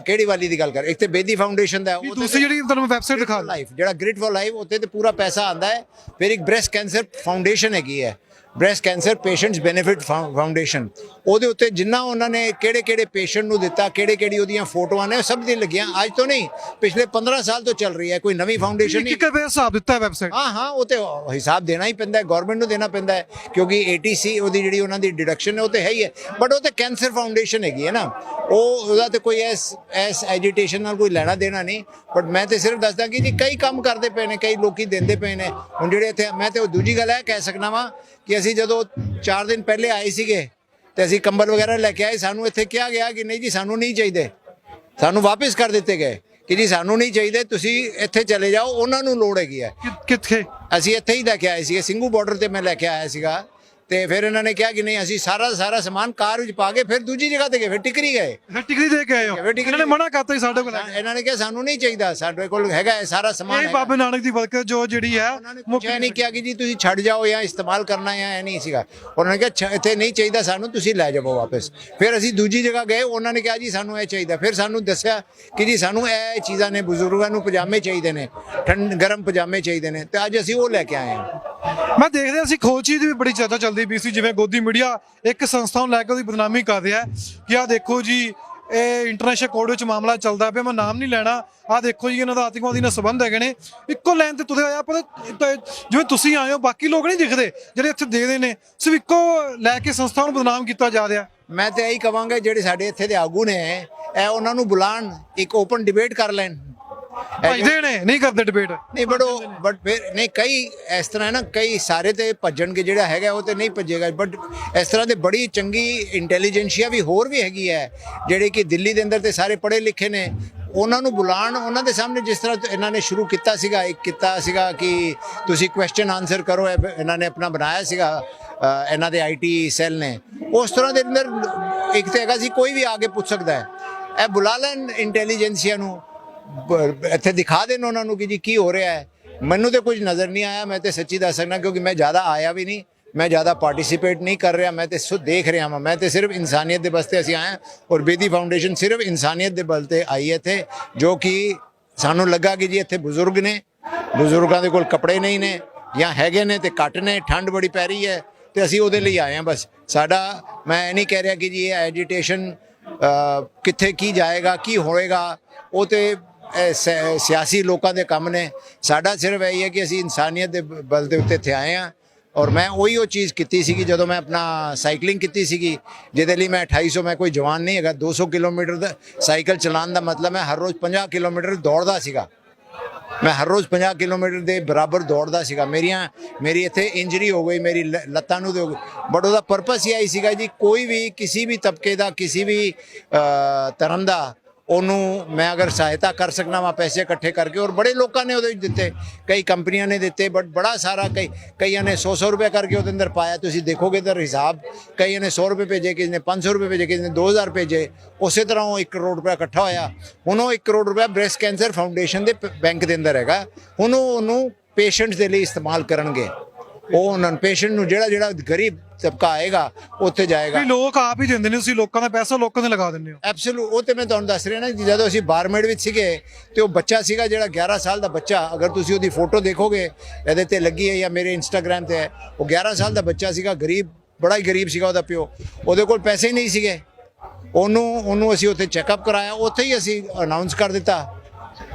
ਕਿਹੜੀ ਵਾਲੀ ਦੀ ਗੱਲ ਕਰ, ਇੱਕ ਤੇ ਬੇਦੀ ਫਾਊਂਡੇਸ਼ਨ ਦਾ, ਦੂਸਰੀ ਜਿਹੜੀ ਤੁਹਾਨੂੰ ਵੈਬਸਾਈਟ ਦਿਖਾ ਲਾਈਫ, ਜਿਹੜਾ ਗ੍ਰਿਡ ਫॉर ਲਾਈਫ, ਉੱਤੇ ਤੇ ਪੂਰਾ ਪੈਸਾ ਆਂਦਾ ਹੈ। ਫਿਰ ਇੱਕ ਬ੍ਰੈਸਟ ਕੈਂਸਰ ਫਾਊਂਡੇਸ਼ਨ ਹੈਗੀ ਹੈ, breast cancer patients benefit foundation, ਉਹਦੇ ਉੱਤੇ ਜਿੰਨਾ ਉਹਨਾਂ ਨੇ ਕਿਹੜੇ ਪੇਸ਼ੈਂਟ ਨੂੰ ਦਿੱਤਾ, ਕਿਹੜੀ ਉਹਦੀਆਂ ਫੋਟੋਆਂ ਨੇ, ਸਭ ਦੀ ਲੱਗੀਆਂ। ਅੱਜ ਤੋਂ ਨਹੀਂ, ਪਿਛਲੇ 15 ਸਾਲ ਤੋਂ ਚੱਲ ਰਹੀ ਹੈ, ਕੋਈ ਨਵੀਂ ਫਾਊਂਡੇਸ਼ਨ ਨਹੀਂ। ਇੱਕ ਹਿਸਾਬ ਦਿੱਤਾ ਹੈ ਵੈਬਸਾਈਟ। ਹਾਂ, ਉਹ ਤੇ ਹਿਸਾਬ ਦੇਣਾ ਹੀ ਪੈਂਦਾ ਹੈ, ਗਵਰਨਮੈਂਟ ਨੂੰ ਦੇਣਾ ਪੈਂਦਾ ਹੈ, ਕਿਉਂਕਿ ATC ਉਹਦੀ ਜਿਹੜੀ ਉਹਨਾਂ ਦੀ ਡਿਡਕਸ਼ਨ ਹੈ ਉਹ ਤੇ ਹੈ ਹੀ ਹੈ। ਬਟ ਉਹ ਤੇ ਕੈਂਸਰ ਫਾਊਂਡੇਸ਼ਨ ਹੈਗੀ ਹੈ ਨਾ, ਉਹਦਾ ਤੇ ਕੋਈ ਐਸ ਐਜੀਟੇਸ਼ਨ ਨਾਲ ਕੋਈ ਲੈਣਾ ਦੇਣਾ ਨਹੀਂ। ਬਟ ਮੈਂ ਤੇ ਸਿਰਫ ਦੱਸਦਾ ਕਿ ਜੀ ਕਈ ਕੰਮ ਕਰਦੇ ਪਏ ਨੇ, ਕਈ ਲੋਕੀ ਦਿੰਦੇ ਪਏ ਨੇ। ਹੁਣ ਜਿਹੜੇ ਇੱਥੇ ਮੈਂ ਤੇ ਦੂਜੀ ਗੱਲ ਇਹ ਕਹਿ ਸਕਦਾ ਵਾਂ ਕਿ ਅਸੀਂ ਜਦੋਂ 4 ਦਿਨ ਪਹਿਲੇ ਆਏ ਸੀਗੇ ਤੇ ਅਸੀਂ ਕੰਬਲ ਵਗੈਰਾ ਲੈ ਕੇ ਆਏ, ਸਾਨੂੰ ਇੱਥੇ ਕਿਹਾ ਗਿਆ ਕਿ ਨਹੀਂ ਜੀ ਸਾਨੂੰ ਨਹੀਂ ਚਾਹੀਦੇ, ਸਾਨੂੰ ਵਾਪਸ ਕਰ ਦਿੱਤੇ ਗਏ ਕਿ ਜੀ ਸਾਨੂੰ ਨਹੀਂ ਚਾਹੀਦੇ, ਤੁਸੀਂ ਇੱਥੇ ਚਲੇ ਜਾਓ, ਉਹਨਾਂ ਨੂੰ ਲੋੜ ਹੈਗੀ ਹੈ। ਕਿੱਥੇ? ਅਸੀਂ ਇੱਥੇ ਹੀ ਲੈ ਕੇ ਆਏ ਸੀਗੇ, ਸਿੰਘੂ ਬਾਰਡਰ ਤੇ ਮੈਂ ਲੈ ਕੇ ਆਇਆ ਸੀਗਾ। ਤੇ ਫਿਰ ਇਹਨਾਂ ਨੇ ਕਿਹਾ ਕਿ ਨਹੀਂ, ਅਸੀਂ ਸਾਰਾ ਸਮਾਨ ਕਾਰ ਵਿੱਚ ਪਾ ਕੇ ਫਿਰ ਦੂਜੀ ਜਗ੍ਹਾ ਤੇ ਗਏ, ਫਿਰ ਟਿਕਰੀ ਗਏ। ਟਿਕਰੀ ਦੇ ਕੇ ਆਏ ਹੋ? ਇਹਨਾਂ ਨੇ ਮਨਾ ਕਰਤਾ ਸੀ ਸਾਡੇ ਕੋਲ। ਇਹਨਾਂ ਨੇ ਕਿਹਾ ਸਾਨੂੰ ਨਹੀਂ ਚਾਹੀਦਾ, ਸਾਡੇ ਕੋਲ ਹੈਗਾ ਹੈ ਸਾਰਾ ਸਮਾਨ। ਇਹ ਬਾਬੇ ਨਾਨਕ ਦੀ ਬਰਕਤ ਜੋ ਜਿਹੜੀ ਹੈ, ਮੁੱਕਿਆ ਨਹੀਂ ਕਿਹਾ ਕਿ ਜੀ ਤੁਸੀਂ ਛੱਡ ਜਾਓ ਜਾਂ ਇਸਤੇਮਾਲ ਕਰਨਾ ਹੈ, ਇਹ ਨਹੀਂ ਸੀਗਾ। ਉਹਨਾਂ ਨੇ ਕਿਹਾ ਇੱਥੇ ਨਹੀਂ ਚਾਹੀਦਾ ਸਾਨੂੰ, ਤੁਸੀਂ ਲੈ ਜਾਓ ਵਾਪਸ। ਫਿਰ ਅਸੀਂ ਦੂਜੀ ਜਗ੍ਹਾ ਗਏ, ਉਹਨਾਂ ਨੇ ਕਿਹਾ ਜੀ ਸਾਨੂੰ ਇਹ ਚਾਹੀਦਾ। ਫਿਰ ਸਾਨੂੰ ਦੱਸਿਆ ਕਿ ਜੀ ਸਾਨੂੰ ਇਹ ਚੀਜ਼ਾਂ ਨੇ, ਬਜ਼ੁਰਗਾਂ ਨੂੰ ਪਜਾਮੇ ਚਾਹੀਦੇ ਨੇ, ਗਰਮ ਪਜਾਮੇ ਚਾਹੀਦੇ ਨੇ, ਤੇ ਅੱਜ ਅਸੀਂ ਉਹ ਲੈ ਕੇ ਆਏ ਹਾਂ। ਮੈਂ ਦੇਖ ਰਿਹਾ ਸੀ ਖੋਜੀ ਦੀ ਵੀ ਬੜੀ ਚਰਚਾ ਚੱਲਦੀ ਪਈ ਸੀ, ਜਿਵੇਂ ਗੋਦੀ ਮੀਡੀਆ ਇੱਕ ਸੰਸਥਾ ਨੂੰ ਲੈ ਕੇ ਉਹਦੀ ਬਦਨਾਮੀ ਕਰ ਰਿਹਾ ਕਿ ਆਹ ਦੇਖੋ ਜੀ ਇਹ ਇੰਟਰਨੈਸ਼ਨਲ ਕੋਰਟ ਵਿੱਚ ਮਾਮਲਾ ਚੱਲਦਾ ਪਿਆ, ਮੈਂ ਨਾਮ ਨਹੀਂ ਲੈਣਾ, ਆਹ ਦੇਖੋ ਜੀ ਇਹਨਾਂ ਦਾ ਆਤੰਕਵਾਦੀ ਨਾਲ ਸੰਬੰਧ ਹੈਗੇ ਨੇ। ਇੱਕੋ ਲਾਈਨ ਤੇ ਤੁਰੇ ਹੋਇਆ, ਪਰ ਜਿਵੇਂ ਤੁਸੀਂ ਆਏ ਹੋ ਬਾਕੀ ਲੋਕ ਨਹੀਂ ਦਿਖਦੇ ਜਿਹੜੇ ਇੱਥੇ ਦੇਖਦੇ ਨੇ, ਸਿਰਫ ਇੱਕੋ ਲੈ ਕੇ ਸੰਸਥਾ ਨੂੰ ਬਦਨਾਮ ਕੀਤਾ ਜਾ ਰਿਹਾ। ਮੈਂ ਤੇ ਇਹੀ ਕਹਾਂਗਾ ਜਿਹੜੇ ਸਾਡੇ ਇੱਥੇ ਦੇ ਆਗੂ ਨੇ, ਇਹ ਉਹਨਾਂ ਨੂੰ ਬੁਲਾਣ, ਇੱਕ ਓਪਨ ਡਿਬੇਟ ਕਰ ਲੈਣ। ਭੱਜਦੇ ਨੇ, ਨਹੀਂ ਕਰਦੇ ਡਿਬੇਟ ਨਹੀਂ, ਬਟ ਫਿਰ ਨਹੀਂ, ਕਈ ਇਸ ਤਰ੍ਹਾਂ ਹੈ ਨਾ, ਕਈ ਸਾਰੇ ਤੇ ਭੱਜਣਗੇ, ਜਿਹੜਾ ਹੈਗਾ ਉਹ ਤੇ ਨਹੀਂ ਭੱਜੇਗਾ। ਬਟ ਇਸ ਤਰ੍ਹਾਂ ਦੇ ਬੜੀ ਚੰਗੀ ਇੰਟੈਲੀਜੈਂਸੀਆ ਵੀ ਹੋਰ ਵੀ ਹੈਗੀ ਹੈ, ਜਿਹੜੇ ਕਿ ਦਿੱਲੀ ਦੇ ਅੰਦਰ ਤੇ ਸਾਰੇ ਪੜ੍ਹੇ ਲਿਖੇ ਨੇ, ਉਹਨਾਂ ਨੂੰ ਬੁਲਾਣ, ਉਹਨਾਂ ਦੇ ਸਾਹਮਣੇ ਜਿਸ ਤਰ੍ਹਾਂ ਇਹਨਾਂ ਨੇ ਸ਼ੁਰੂ ਕੀਤਾ ਸੀਗਾ ਕਿ ਤੁਸੀਂ ਕੁਐਸਚਨ ਆਨਸਰ ਕਰੋ, ਇਹਨਾਂ ਨੇ ਆਪਣਾ ਬਣਾਇਆ ਸੀਗਾ, ਇਹਨਾਂ ਦੇ IT ਸੈੱਲ ਨੇ, ਉਸ ਤਰ੍ਹਾਂ ਦੇ ਅੰਦਰ ਇੱਕ ਤੇ ਹੈਗਾ ਸੀ ਕੋਈ ਵੀ ਆ ਕੇ ਪੁੱਛ ਸਕਦਾ ਹੈ। ਇਹ ਬੁਲਾ ਲੈਣ ਇੰਟੈਲੀਜੈਂਸੀਆ ਨੂੰ, ਇੱਥੇ ਦਿਖਾ ਦੇਣ ਉਹਨਾਂ ਨੂੰ ਕਿ ਜੀ ਕੀ ਹੋ ਰਿਹਾ ਹੈ। ਮੈਨੂੰ ਤੇ ਕੁਝ ਨਜ਼ਰ ਨਹੀਂ ਆਇਆ, ਮੈਂ ਤੇ ਸੱਚੀ ਦੱਸ ਸਕਦਾ, ਕਿਉਂਕਿ ਮੈਂ ਜ਼ਿਆਦਾ ਆਇਆ ਵੀ ਨਹੀਂ, ਮੈਂ ਜ਼ਿਆਦਾ ਪਾਰਟਿਸਿਪੇਟ ਨਹੀਂ ਕਰ ਰਿਹਾ, ਮੈਂ ਤੇ ਦੇਖ ਰਿਹਾ ਹਾਂ। ਮੈਂ ਤੇ ਸਿਰਫ ਇਨਸਾਨੀਅਤ ਦੇ ਵਾਸਤੇ ਅਸੀਂ ਆਏ, ਔਰ ਬੇਦੀ ਫਾਊਂਡੇਸ਼ਨ ਸਿਰਫ ਇਨਸਾਨੀਅਤ ਦੇ ਬਲ ਤੇ ਆਈ ਹੈ ਇੱਥੇ, ਜੋ ਕਿ ਸਾਨੂੰ ਲੱਗਾ ਕਿ ਜੀ ਇੱਥੇ ਬਜ਼ੁਰਗ ਨੇ, ਬਜ਼ੁਰਗਾਂ ਦੇ ਕੋਲ ਕੱਪੜੇ ਨਹੀਂ ਨੇ ਜਾਂ ਹੈਗੇ ਨੇ ਤੇ ਘੱਟ ਨੇ, ਠੰਡ ਬੜੀ ਪੈ ਰਹੀ ਹੈ, ਤੇ ਅਸੀਂ ਉਹਦੇ ਲਈ ਆਏ ਹਾਂ। ਬਸ ਸਾਡਾ, ਮੈਂ ਇਹ ਨਹੀਂ ਕਹਿ ਰਿਹਾ ਕਿ ਜੀ ਇਹ ਐਜੀਟੇਸ਼ਨ ਕਿੱਥੇ ਕੀ ਜਾਏਗਾ, ਕੀ ਹੋਏਗਾ, ਉਹ ਤੇ ਸਿਆਸੀ ਲੋਕਾਂ ਦੇ ਕੰਮ ਨੇ। ਸਾਡਾ ਸਿਰਫ ਇਹ ਹੈ ਕਿ ਅਸੀਂ ਇਨਸਾਨੀਅਤ ਦੇ ਬਲ ਦੇ ਉੱਤੇ ਇੱਥੇ ਆਏ ਹਾਂ। ਔਰ ਮੈਂ ਉਹ ਚੀਜ਼ ਕੀਤੀ ਸੀਗੀ ਜਦੋਂ ਮੈਂ ਆਪਣਾ ਸਾਈਕਲਿੰਗ ਕੀਤੀ ਸੀਗੀ, ਜਿਹਦੇ ਲਈ ਮੈਂ 2800, ਮੈਂ ਕੋਈ ਜਵਾਨ ਨਹੀਂ ਹੈਗਾ, 200 ਕਿਲੋਮੀਟਰ ਦਾ ਸਾਈਕਲ ਚਲਾਉਣ ਦਾ ਮਤਲਬ ਮੈਂ ਹਰ ਰੋਜ਼ 50 ਕਿਲੋਮੀਟਰ ਦੌੜਦਾ ਸੀਗਾ। ਮੈਂ ਹਰ ਰੋਜ਼ 50 ਕਿਲੋਮੀਟਰ ਦੇ ਬਰਾਬਰ ਦੌੜਦਾ ਸੀਗਾ। ਮੇਰੀ ਇੱਥੇ ਇੰਜਰੀ ਹੋ ਗਈ, ਮੇਰੀ ਲੱਤਾਂ ਨੂੰ ਹੋ ਗਈ, ਬਟ ਉਹਦਾ ਪਰਪਸ ਇਹ ਹੀ ਸੀਗਾ ਜੀ, ਕੋਈ ਵੀ ਕਿਸੇ ਵੀ ਤਬਕੇ ਦਾ, ਕਿਸੇ ਵੀ ਧਰਮ ਦਾ, ਉਹਨੂੰ ਮੈਂ ਅਗਰ ਸਹਾਇਤਾ ਕਰ ਸਕਣਾ ਵਾ ਪੈਸੇ ਇਕੱਠੇ ਕਰਕੇ। ਔਰ ਬੜੇ ਲੋਕਾਂ ਨੇ ਉਹਦੇ ਵਿੱਚ ਦਿੱਤੇ, ਕਈ ਕੰਪਨੀਆਂ ਨੇ ਦਿੱਤੇ, ਬਟ ਬੜਾ ਸਾਰਾ ਕਈਆਂ ਨੇ 100 ਰੁਪਏ ਕਰਕੇ ਉਹਦੇ ਅੰਦਰ ਪਾਇਆ। ਤੁਸੀਂ ਦੇਖੋਗੇ ਤਾਂ ਹਿਸਾਬ, ਕਈਆਂ ਨੇ 100 ਰੁਪਏ ਭੇਜੇ, ਕਿਸੇ ਨੇ 500 ਰੁਪਏ ਭੇਜੇ, ਕਿਸੇ ਨੇ 2000 ਭੇਜੇ, ਉਸੇ ਤਰ੍ਹਾਂ ਉਹ 1 ਕਰੋੜ ਰੁਪਇਆ ਇਕੱਠਾ ਹੋਇਆ। ਹੁਣ ਉਹ 1 ਕਰੋੜ ਰੁਪਇਆ ਬ੍ਰੈਸਟ ਕੈਂਸਰ ਫਾਊਂਡੇਸ਼ਨ ਦੇ ਬੈਂਕ ਦੇ ਅੰਦਰ ਹੈਗਾ। ਹੁਣ ਉਹਨੂੰ ਪੇਸ਼ੈਂਟਸ ਦੇ ਲਈ ਇਸਤੇਮਾਲ ਕਰਨਗੇ। ਉਹ ਉਹਨਾਂ ਪੇਸ਼ੈਂਟ ਨੂੰ ਜਿਹੜਾ ਗਰੀਬ ਤਬਕਾ ਆਏਗਾ ਉੱਥੇ ਜਾਏਗਾ। ਲੋਕ ਆਪ ਹੀ ਦਿੰਦੇ ਨੇ, ਤੁਸੀਂ ਲੋਕਾਂ ਦਾ ਪੈਸਾ ਲੋਕਾਂ ਦੇ ਲਗਾ ਦਿੰਦੇ ਹੋ। ਐਬਸੋਲੂਟ, ਉਹ ਤੇ ਮੈਂ ਤੁਹਾਨੂੰ ਦੱਸ ਰਿਹਾ ਨਾ, ਜਦੋਂ ਅਸੀਂ ਬਾਰਮੇਡ ਵਿੱਚ ਸੀਗੇ ਤੇ ਉਹ ਬੱਚਾ ਸੀਗਾ ਜਿਹੜਾ 11 ਸਾਲ ਦਾ ਬੱਚਾ, ਅਗਰ ਤੁਸੀਂ ਉਹਦੀ ਫੋਟੋ ਦੇਖੋਗੇ ਇਹਦੇ ਤੇ ਲੱਗੀ ਹੈ ਜਾਂ ਮੇਰੇ ਇੰਸਟਾਗ੍ਰਾਮ ਤੇ ਹੈ, ਉਹ 11 ਸਾਲ ਦਾ ਬੱਚਾ ਸੀਗਾ, ਗਰੀਬ, ਬੜਾ ਹੀ ਗਰੀਬ ਸੀਗਾ ਉਹਦਾ ਪਿਓ, ਉਹਦੇ ਕੋਲ ਪੈਸੇ ਹੀ ਨਹੀਂ ਸੀਗੇ। ਉਹਨੂੰ ਅਸੀਂ ਉੱਥੇ ਚੈੱਕਅਪ ਕਰਾਇਆ, ਉੱਥੇ ਹੀ ਅਸੀਂ ਅਨਾਉਂਸ ਕਰ ਦਿੱਤਾ।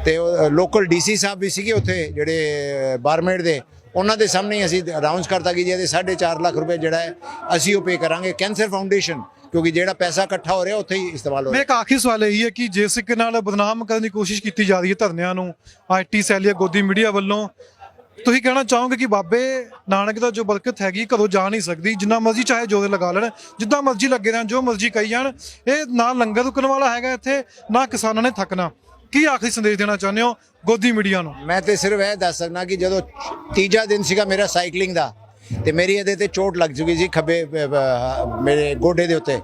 ਤੇ ਲੋਕਲ DC ਸਾਹਿਬ ਵੀ ਸੀਗੇ ਉੱਥੇ ਜਿਹੜੇ ਬਾਰਮੇਡ ਦੇ, ਉਹਨਾਂ ਦੇ ਸਾਹਮਣੇ ਹੀ ਅਸੀਂ ਅਨਾਉਂਸ ਕਰਤਾ ਕਿ ਜੀ ਇਹਦੇ 4.5 ਲੱਖ ਰੁਪਏ ਜਿਹੜਾ ਹੈ ਅਸੀਂ ਉਹ ਪੇ ਕਰਾਂਗੇ ਕੈਂਸਰ ਫਾਊਂਡੇਸ਼ਨ, ਕਿਉਂਕਿ ਜਿਹੜਾ ਪੈਸਾ ਇਕੱਠਾ ਹੋ ਰਿਹਾ ਉੱਥੇ ਹੀ ਇਸਤੇਮਾਲ ਹੋ ਰਿਹਾ। ਮੈਂ ਇੱਕ ਆਖਰੀ ਸਵਾਲ ਇਹੀ ਹੈ ਕਿ ਜਿਸ ਤਰੀਕੇ ਨਾਲ ਬਦਨਾਮ ਕਰਨ ਦੀ ਕੋਸ਼ਿਸ਼ ਕੀਤੀ ਜਾ ਰਹੀ ਹੈ ਧਰਨਿਆਂ ਨੂੰ IT ਸੈੱਲ ਜਾਂ ਗੋਦੀ ਮੀਡੀਆ ਵੱਲੋਂ, ਤੁਸੀਂ ਕਹਿਣਾ ਚਾਹੋਗੇ ਕਿ ਬਾਬੇ ਨਾਨਕ ਦਾ ਜੋ ਬਰਕਤ ਹੈਗੀ ਘਰੋਂ ਜਾ ਨਹੀਂ ਸਕਦੀ, ਜਿੰਨਾ ਮਰਜ਼ੀ ਚਾਹੇ ਜੋੜੇ ਲਗਾ ਲੈਣ, ਜਿੱਦਾਂ ਮਰਜ਼ੀ ਲੱਗੇ ਰਹਿਣ, ਜੋ ਮਰਜ਼ੀ ਕਹੀ ਜਾਣ, ਇਹ ਨਾ ਲੰਗਰ ਰੁਕਣ ਵਾਲਾ ਹੈਗਾ ਇੱਥੇ, ਨਾ ਕਿਸਾਨਾਂ ਨੇ ਥੱਕਣਾ। ਕੀ ਆਖਰੀ ਸੰਦੇਸ਼ ਦੇਣਾ ਚਾਹੁੰਦੇ ਹੋ ਗੋਦੀ ਮੀਡੀਆ ਨੂੰ? ਮੈਂ ਤੇ ਸਿਰਫ ਇਹ ਦੱਸ ਸਕਦਾ ਕਿ ਜਦੋਂ ਤੀਜਾ ਦਿਨ ਸੀਗਾ ਮੇਰਾ ਸਾਈਕਲਿੰਗ ਦਾ, ਤੇ ਮੇਰੀ ਇਹਦੇ ਤੇ ਚੋਟ ਲੱਗ ਚੁੱਕੀ ਸੀ ਖੱਬੇ ਮੇਰੇ ਗੋਡੇ ਦੇ ਉੱਤੇ,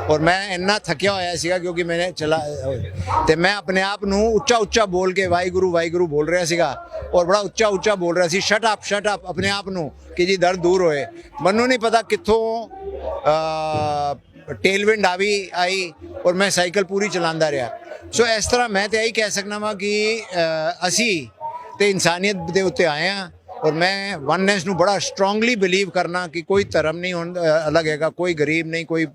ਔਰ ਮੈਂ ਇੰਨਾ ਥੱਕਿਆ ਹੋਇਆ ਸੀਗਾ ਕਿਉਂਕਿ ਮੈਨੇ ਤੇ ਮੈਂ ਆਪਣੇ ਆਪ ਨੂੰ ਉੱਚਾ ਬੋਲ ਕੇ ਵਾਹਿਗੁਰੂ ਵਾਹਿਗੁਰੂ ਬੋਲ ਰਿਹਾ ਸੀਗਾ, ਔਰ ਬੜਾ ਉੱਚਾ ਬੋਲ ਰਿਹਾ ਸੀ, ਸ਼ਟ ਅਪ ਆਪਣੇ ਆਪ ਨੂੰ, ਕਿ ਜੀ ਦਰਦ ਦੂਰ ਹੋਏ। ਮੈਨੂੰ ਨਹੀਂ ਪਤਾ ਕਿੱਥੋਂ ਟੇਲਵਿੰਡ ਆਈ ਔਰ ਮੈਂ ਸਾਈਕਲ ਪੂਰੀ ਚਲਾਉਂਦਾ ਰਿਹਾ। ਸੋ ਇਸ ਤਰ੍ਹਾਂ ਮੈਂ ਤੇ ਇਹੀ ਕਹਿ ਸਕਦਾ ਵਾਂ ਕਿ ਅਸੀਂ ਤੇ ਇਨਸਾਨੀਅਤ ਦੇ ਉੱਤੇ ਆਏ ਹਾਂ, ਔਰ ਮੈਂ ਵਨਨੈਸ ਨੂੰ ਬੜਾ ਸਟਰੋਂਗਲੀ ਬਿਲੀਵ ਕਰਨਾ ਕਿ ਕੋਈ ਧਰਮ ਨਹੀਂ ਅਲੱਗ ਹੈਗਾ, ਕੋਈ ਗਰੀਬ ਨਹੀਂ, ਕੋਈ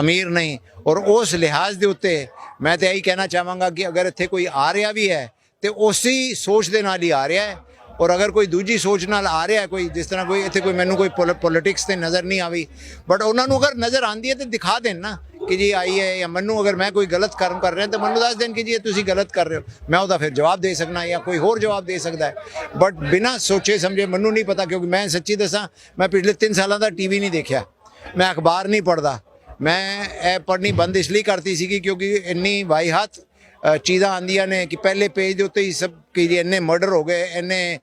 ਅਮੀਰ ਨਹੀਂ। ਔਰ ਉਸ ਲਿਹਾਜ਼ ਦੇ ਉੱਤੇ ਮੈਂ ਤਾਂ ਇਹੀ ਕਹਿਣਾ ਚਾਹਾਂਗਾ ਕਿ ਅਗਰ ਇੱਥੇ ਕੋਈ ਆ ਰਿਹਾ ਵੀ ਹੈ ਤੇ ਉਸੇ ਸੋਚ ਦੇ ਨਾਲ ਹੀ ਆ ਰਿਹਾ ਹੈ। ਔਰ ਅਗਰ ਕੋਈ ਦੂਜੀ ਸੋਚ ਨਾਲ ਆ ਰਿਹਾ ਕੋਈ, ਜਿਸ ਤਰ੍ਹਾਂ ਕੋਈ ਇੱਥੇ ਕੋਈ ਮੈਨੂੰ ਕੋਈ ਪੋਲਿਟਿਕਸ ਤੇ ਨਜ਼ਰ ਨਹੀਂ ਆਵੀ, ਬਟ ਉਹਨਾਂ ਨੂੰ ਅਗਰ ਨਜ਼ਰ ਆਉਂਦੀ ਹੈ ਤੇ ਦਿਖਾ ਦੇਣ ਨਾ ਕਿ ਜੀ ਆਈ ਹੈ। ਜਾਂ ਮੈਨੂੰ ਅਗਰ ਮੈਂ ਕੋਈ ਗਲਤ ਕੰਮ ਕਰ ਰਿਹਾ ਤਾਂ ਮੈਨੂੰ ਦੱਸ ਦੇਣ ਕਿ ਜੀ ਇਹ ਤੁਸੀਂ ਗਲਤ ਕਰ ਰਹੇ ਹੋ, ਮੈਂ ਉਹਦਾ ਫਿਰ ਜਵਾਬ ਦੇ ਸਕਣਾ ਜਾਂ ਕੋਈ ਹੋਰ ਜਵਾਬ ਦੇ ਸਕਦਾ ਹੈ। ਬਟ ਬਿਨਾਂ ਸੋਚੇ ਸਮਝੇ ਮੈਨੂੰ ਨਹੀਂ ਪਤਾ, ਕਿਉਂਕਿ ਮੈਂ ਸੱਚੀ ਦੱਸਾਂ ਮੈਂ ਪਿਛਲੇ 3 ਸਾਲਾਂ ਦਾ ਟੀਵੀ ਨਹੀਂ ਦੇਖਿਆ, ਮੈਂ ਅਖਬਾਰ ਨਹੀਂ ਪੜ੍ਹਦਾ। ਮੈਂ ਇਹ ਪੜ੍ਹਨੀ ਬੰਦ ਇਸ ਲਈ ਕਰਤੀ ਸੀਗੀ ਕਿਉਂਕਿ ਇੰਨੀ ਵਾਹੀਆਤ ਚੀਜ਼ਾਂ ਆਉਂਦੀਆਂ ਨੇ ਕਿ ਪਹਿਲੇ ਪੇਜ ਦੇ ਉੱਤੇ ਹੀ ਸਭ ਕਿ ਜੀ ਇੰਨੇ ਮਰਡਰ ਹੋ ਗਏ, ਇੰਨੇ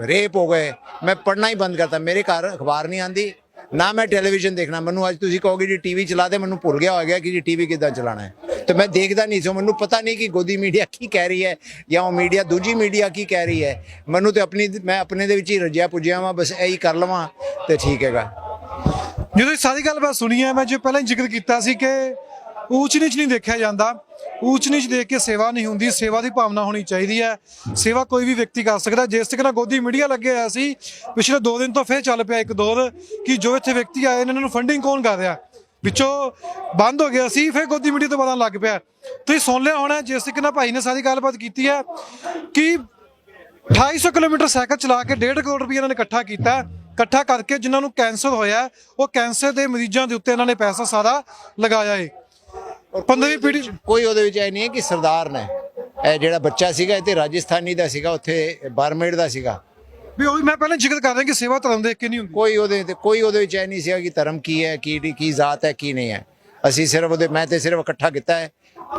ਰੇਪ ਹੋ ਗਏ। ਮੈਂ ਪੜ੍ਹਨਾ ਹੀ ਬੰਦ ਕਰਤਾ। ਮੇਰੇ ਘਰ ਅਖਬਾਰ ਨਹੀਂ ਆਉਂਦੀ, ਨਾ ਮੈਂ ਟੈਲੀਵਿਜ਼ਨ ਦੇਖਣਾ। ਮੈਨੂੰ ਅੱਜ ਤੁਸੀਂ ਕਹੋਗੇ ਜੀ ਟੀਵੀ ਚਲਾ ਦੇ, ਮੈਨੂੰ ਭੁੱਲ ਗਿਆ ਹੋ ਗਿਆ ਕਿ ਜੀ ਟੀਵੀ ਕਿੱਦਾਂ ਚਲਾਉਣਾ ਹੈ। ਤੇ ਮੈਂ ਦੇਖਦਾ ਨਹੀਂ ਸੀ, ਮੈਨੂੰ ਪਤਾ ਨਹੀਂ ਕਿ ਗੋਦੀ ਮੀਡੀਆ ਕੀ ਕਹਿ ਰਹੀ ਹੈ ਜਾਂ ਉਹ ਮੀਡੀਆ ਦੂਜੀ ਮੀਡੀਆ ਕੀ ਕਹਿ ਰਹੀ ਹੈ। ਮੈਨੂੰ ਤੇ ਮੈਂ ਆਪਣੇ ਦੇ ਵਿੱਚ ਹੀ ਰੱਜਿਆ ਪੁੱਜਿਆ ਵਾਂ, ਬਸ ਇਹੀ ਕਰ ਲਵਾਂ ਤੇ ਠੀਕ ਹੈਗਾ। ਜਦੋਂ ਸਾਰੀ ਗੱਲਬਾਤ ਸੁਣੀ ਹੈ, ਮੈਂ ਜੋ ਪਹਿਲਾਂ ਜ਼ਿਕਰ ਕੀਤਾ ਸੀ ਕਿ ਊਚ ਨੀਚ ਨਹੀਂ ਦੇਖਿਆ ਜਾਂਦਾ, ਊਚ ਨੀਚ ਦੇਖ ਕੇ ਸੇਵਾ ਨਹੀਂ ਹੁੰਦੀ, ਸੇਵਾ ਦੀ ਭਾਵਨਾ ਹੋਣੀ ਚਾਹੀਦੀ ਹੈ। ਸੇਵਾ ਕੋਈ ਵੀ ਵਿਅਕਤੀ ਕਰ ਸਕਦਾ। ਜਿਸ ਤਰੀਕੇ ਨਾਲ ਗੋਦੀ ਮੀਡੀਆ ਲੱਗੇ ਹੋਇਆ ਸੀ, ਪਿਛਲੇ 2 ਦਿਨ ਤੋਂ ਫਿਰ ਚੱਲ ਪਿਆ ਇੱਕ ਦੌਰ ਕਿ ਜੋ ਇੱਥੇ ਵਿਅਕਤੀ ਆਏ ਨੇ ਇਹਨਾਂ ਨੂੰ ਫੰਡਿੰਗ ਕੌਣ ਕਰ ਰਿਹਾ, ਵਿੱਚੋਂ ਬੰਦ ਹੋ ਗਿਆ ਸੀ, ਫਿਰ ਗੋਦੀ ਮੀਡੀਆ ਤੋਂ ਪਤਾ ਲੱਗ ਪਿਆ। ਤੁਸੀਂ ਸੁਣ ਲਿਆ ਹੋਣਾ ਜਿਸ ਤਰੀਕੇ ਨਾਲ ਭਾਈ ਨੇ ਸਾਰੀ ਗੱਲਬਾਤ ਕੀਤੀ ਹੈ ਕਿ 2800 ਕਿਲੋਮੀਟਰ ਸਾਈਕਲ ਚਲਾ ਕੇ 1.5 ਕਰੋੜ ਰੁਪਏ ਇਹਨਾਂ ਨੇ ਇਕੱਠਾ ਕਰਕੇ ਜਿਨ੍ਹਾਂ ਨੂੰ ਕੈਂਸਰ ਹੋਇਆ, ਉਹ ਕੈਂਸਰ ਦੇ ਮਰੀਜ਼ਾਂ ਦੇ ਉੱਤੇ ਇਹਨਾਂ ਨੇ ਪੈਸਾ ਸਾਰਾ ਲਗਾਇਆ ਹੈ। 15ਵੀਂ ਪੀੜ੍ਹੀ ਕੋਈ ਉਹਦੇ ਵਿੱਚ ਇਹ ਨਹੀਂ ਹੈ ਕਿ ਸਰਦਾਰ ਨੇ, ਇਹ ਜਿਹੜਾ ਬੱਚਾ ਸੀਗਾ ਇਹ ਤੇ ਰਾਜਸਥਾਨੀ ਦਾ ਸੀਗਾ, ਉੱਥੇ ਬਾਰਮੇੜ ਦਾ ਸੀਗਾ। ਵੀ ਉਹੀ ਮੈਂ ਪਹਿਲਾਂ ਜ਼ਿਕਰ ਕਰ ਰਿਹਾ ਕਿ ਸੇਵਾ ਧਰਮ ਦੇਖ ਕੇ ਨਹੀਂ ਹੁੰਦੀ। ਕੋਈ ਉਹਦੇ ਵਿੱਚ ਇਹ ਨਹੀਂ ਸੀਗਾ ਕਿ ਧਰਮ ਕੀ ਹੈ, ਕੀ ਜ਼ਾਤ ਹੈ, ਕੀ ਨਹੀਂ ਹੈ। ਅਸੀਂ ਸਿਰਫ ਮੈਂ ਤੇ ਸਿਰਫ ਇਕੱਠਾ ਕੀਤਾ ਹੈ,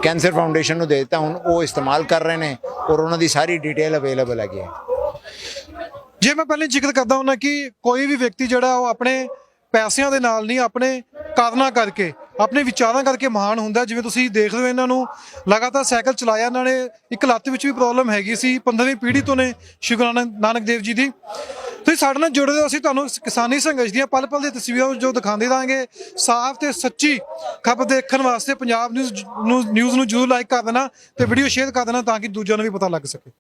ਕੈਂਸਰ ਫਾਊਂਡੇਸ਼ਨ ਨੂੰ ਦੇ ਦਿੱਤਾ, ਹੁਣ ਉਹ ਇਸਤੇਮਾਲ ਕਰ ਰਹੇ ਨੇ ਔਰ ਉਹਨਾਂ ਦੀ ਸਾਰੀ ਡਿਟੇਲ ਅਵੇਲੇਬਲ ਹੈਗੀ ਹੈ। ਜੇ ਮੈਂ ਪਹਿਲਾਂ ਜ਼ਿਕਰ ਕਰਦਾ ਹੁੰਦਾ ਕਿ ਕੋਈ ਵੀ ਵਿਅਕਤੀ ਜਿਹੜਾ ਉਹ ਆਪਣੇ ਪੈਸਿਆਂ ਦੇ ਨਾਲ ਨਹੀਂ, ਆਪਣੇ ਕਾਰਨਾਂ ਕਰਕੇ, ਆਪਣੇ ਵਿਚਾਰਾਂ ਕਰਕੇ ਮਹਾਨ ਹੁੰਦਾ। ਜਿਵੇਂ ਤੁਸੀਂ ਦੇਖ ਰਹੇ ਹੋ ਇਹਨਾਂ ਨੂੰ ਲਗਾਤਾਰ ਸਾਈਕਲ ਚਲਾਇਆ ਇਹਨਾਂ ਨੇ, ਇੱਕ ਲੱਤ ਵਿੱਚ ਵੀ ਪ੍ਰੋਬਲਮ ਹੈਗੀ ਸੀ, 15ਵੀਂ ਪੀੜ੍ਹੀ ਤੋਂ ਨੇ ਸ਼੍ਰੀ ਗੁਰੂ ਨਾਨਕ ਦੇਵ ਜੀ ਦੀ। ਤੁਸੀਂ ਸਾਡੇ ਨਾਲ ਜੁੜੇ ਹੋ, ਅਸੀਂ ਤੁਹਾਨੂੰ ਕਿਸਾਨੀ ਸੰਘਰਸ਼ ਦੀਆਂ ਪਲ ਪਲ ਦੀਆਂ ਤਸਵੀਰਾਂ ਜੋ ਦਿਖਾਉਂਦੇ ਰਹਾਂਗੇ। ਸਾਫ਼ ਤੇ ਸੱਚੀ ਖਬਰ ਦੇਖਣ ਵਾਸਤੇ ਪੰਜਾਬ ਨਿਊਜ਼ ਨੂੰ ਜ਼ਰੂਰ ਲਾਈਕ ਕਰ ਦੇਣਾ ਤੇ ਵੀਡੀਓ ਸ਼ੇਅਰ ਕਰ ਦੇਣਾ ਤਾਂ ਕਿ ਦੂਜਿਆਂ ਨੂੰ ਵੀ ਪਤਾ ਲੱਗ ਸਕੇ।